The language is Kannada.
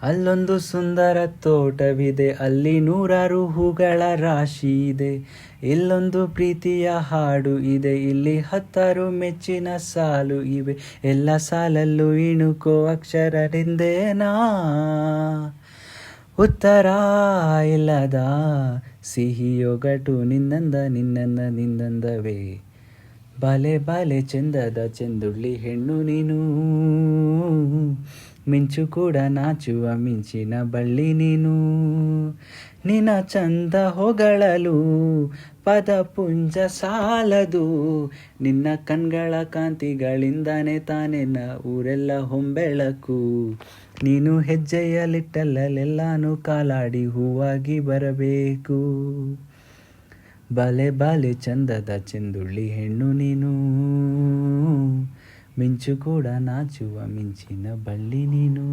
ಅಲ್ಲೊಂದು ಸುಂದರ ತೋಟವಿದೆ, ಅಲ್ಲಿ ನೂರಾರು ಹೂಗಳ ರಾಶಿ ಇದೆ. ಇಲ್ಲೊಂದು ಪ್ರೀತಿಯ ಹಾಡು ಇದೆ, ಇಲ್ಲಿ 10 ಮೆಚ್ಚಿನ ಸಾಲು ಇವೆ. ಎಲ್ಲ ಸಾಲಲ್ಲೂ ಇಣುಕೋ ಅಕ್ಷರ ನಿಂದೇನಾ, ಉತ್ತರ ಇಲ್ಲದ ಸಿಹಿಯೊಗಟು ನಿನ್ನಂದವೇ. ಬಾಲೆ ಬಾಲೆ ಚಂದದ ಚೆಂದುಳ್ಳಿ ಹೆಣ್ಣು ನೀನು, ಮಿಂಚು ಕೂಡ ನಾಚುವ ಮಿಂಚಿನ ಬಳ್ಳಿ ನೀನು. ನಿನ್ನ ಚಂದ ಹೊಗಳಲು ಪದಪುಂಜ ಸಾಲದು, ನಿನ್ನ ಕಣ್ಗಳ ಕಾಂತಿಗಳಿಂದಾನೆ ತಾನೆನ್ನ ಊರೆಲ್ಲ ಹೊಂಬೆಳಕು. ನೀನು ಹೆಜ್ಜೆಯಲ್ಲಿಟ್ಟಲ್ಲೆಲ್ಲಾನು ಕಾಲಾಡಿ ಹೂವಾಗಿ ಬರಬೇಕು. ಬಾಲೆ ಬಾಲೆ ಚಂದದ ಚೆಂದುಳ್ಳಿ ಹೆಣ್ಣು ನೀನು, ಮಿಂಚು ಕೂಡ ನಾಚುವ ಮಿಂಚಿನ ಬಳ್ಳಿ ನೀನು.